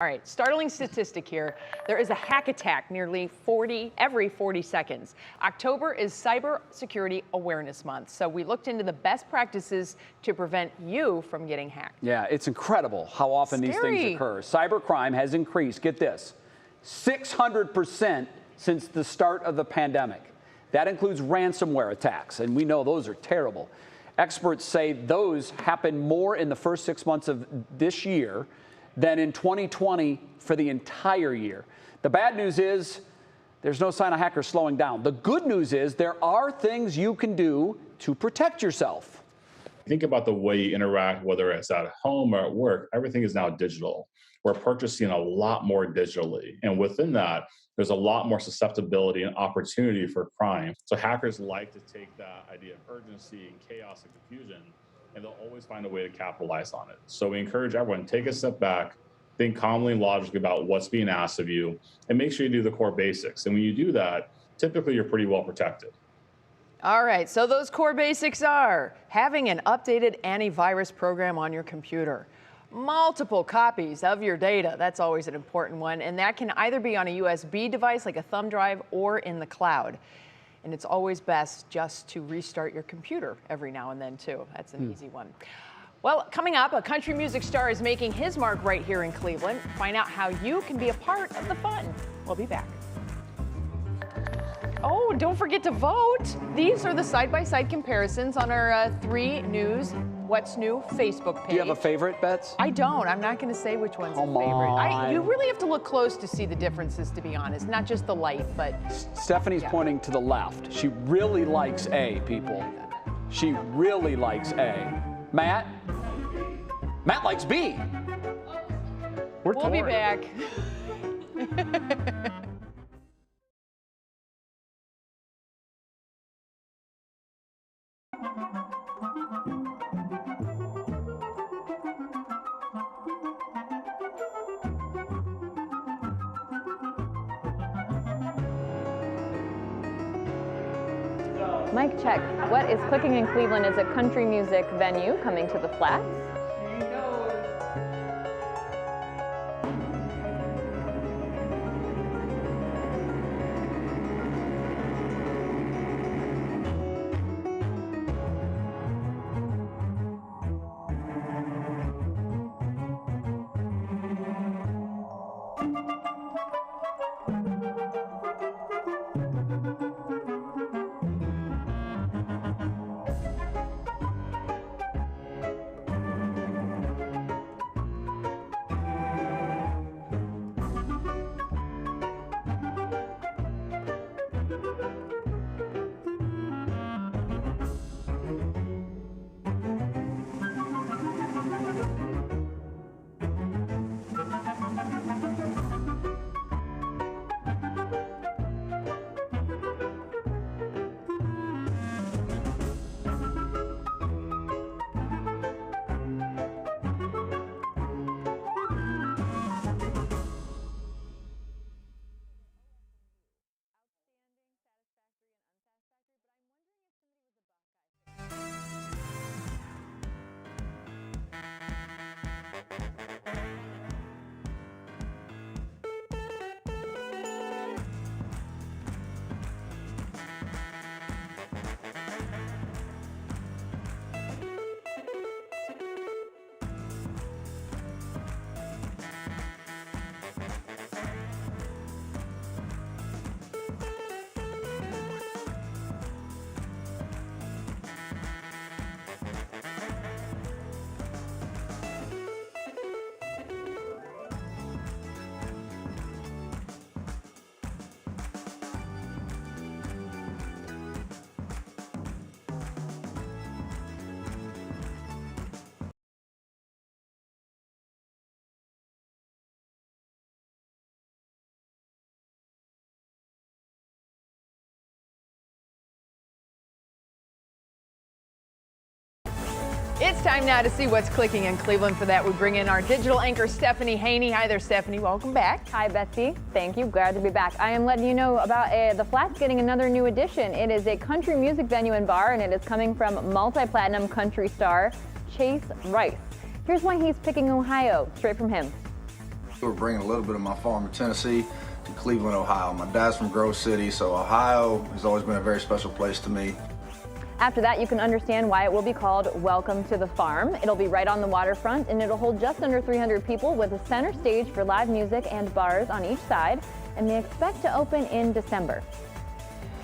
All right, startling statistic here. There is a hack attack every 40 seconds. October is Cyber Security Awareness Month, so we looked into the best practices to prevent you from getting hacked. Yeah, it's incredible how often these things occur. Cybercrime has increased, get this, 600% since the start of the pandemic. That includes ransomware attacks, and we know those are terrible. Experts say those happen more in the first 6 months of this year than in 2020 for the entire year. The bad news is there's no sign of hackers slowing down. The good news is there are things you can do to protect yourself. Think about the way you interact, whether it's at home or at work. Everything is now digital. We're purchasing a lot more digitally. And within that, there's a lot more susceptibility and opportunity for crime. So hackers like to take that idea of urgency and chaos and confusion, and they'll always find a way to capitalize on it. So we encourage everyone, take a step back, think calmly and logically about what's being asked of you, and make sure you do the core basics. And when you do that, typically you're pretty well protected. All right, so those core basics are having an updated antivirus program on your computer, multiple copies of your data, that's always an important one, and that can either be on a USB device like a thumb drive or in the cloud. And it's always best just to restart your computer every now and then, too. That's an easy one. Well, coming up, a country music star is making his mark right here in Cleveland. Find out how you can be a part of the fun. We'll be back. Oh, don't forget to vote. These are the side-by-side comparisons on our 3 News What's New Facebook page. Do you have a favorite, Bets? I don't. I'm not going to say which one's a favorite. You really have to look close to see the differences, to be honest. Not just the light, but... Stephanie's pointing to the left. She really likes A, people. She really likes A. Matt? Matt likes B. We'll be back. Mic check. What is clicking in Cleveland is a country music venue coming to the Flats. Here he goes. It's time now to see what's clicking in Cleveland. For that, we bring in our digital anchor, Stephanie Haney. Hi there, Stephanie. Welcome back. Hi, Betsy. Thank you. Glad to be back. I am letting you know about the Flats getting another new addition. It is a country music venue and bar, and it is coming from multi-platinum country star Chase Rice. Here's why he's picking Ohio. Straight from him. We're bringing a little bit of my farm in Tennessee to Cleveland, Ohio. My dad's from Grove City, so Ohio has always been a very special place to me. After that, you can understand why it will be called Welcome to the Farm. It'll be right on the waterfront, and it'll hold just under 300 people with a center stage for live music and bars on each side, and they expect to open in December.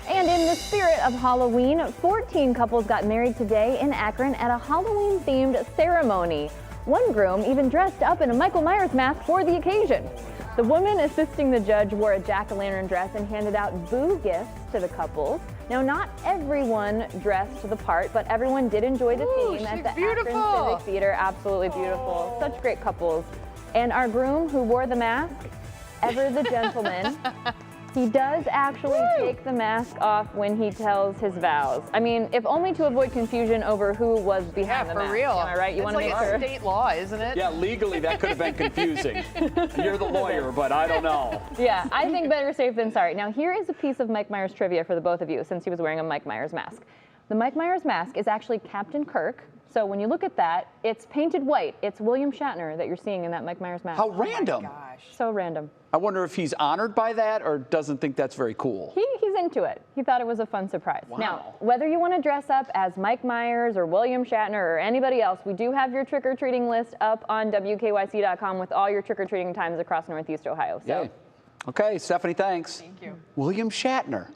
And in the spirit of Halloween, 14 couples got married today in Akron at a Halloween-themed ceremony. One groom even dressed up in a Michael Myers mask for the occasion. The woman assisting the judge wore a jack-o'-lantern dress and handed out boo gifts to the couples. Now, not everyone dressed to the part, but everyone did enjoy the theme at the Akron Civic Theater. Absolutely beautiful. Such great couples. And our groom who wore the mask, ever the gentleman, he does actually take the mask off when he tells his vows. I mean, if only to avoid confusion over who was behind the mask. Yeah, for real. Am I right? You want to like make sure? It's state law, isn't it? Yeah, legally that could have been confusing. You're the lawyer, but I don't know. Yeah, I think better safe than sorry. Now, here is a piece of Mike Myers trivia for the both of you, since he was wearing a Mike Myers mask. The Mike Myers mask is actually Captain Kirk. So when you look at that, it's painted white. It's William Shatner that you're seeing in that Mike Myers mask. How random. Oh my gosh. So random. I wonder if he's honored by that or doesn't think that's very cool. He's into it. He thought it was a fun surprise. Wow. Now, whether you want to dress up as Mike Myers or William Shatner or anybody else, we do have your trick-or-treating list up on WKYC.com with all your trick-or-treating times across Northeast Ohio. So. Yay. Okay, Stephanie, thanks. Thank you. William Shatner.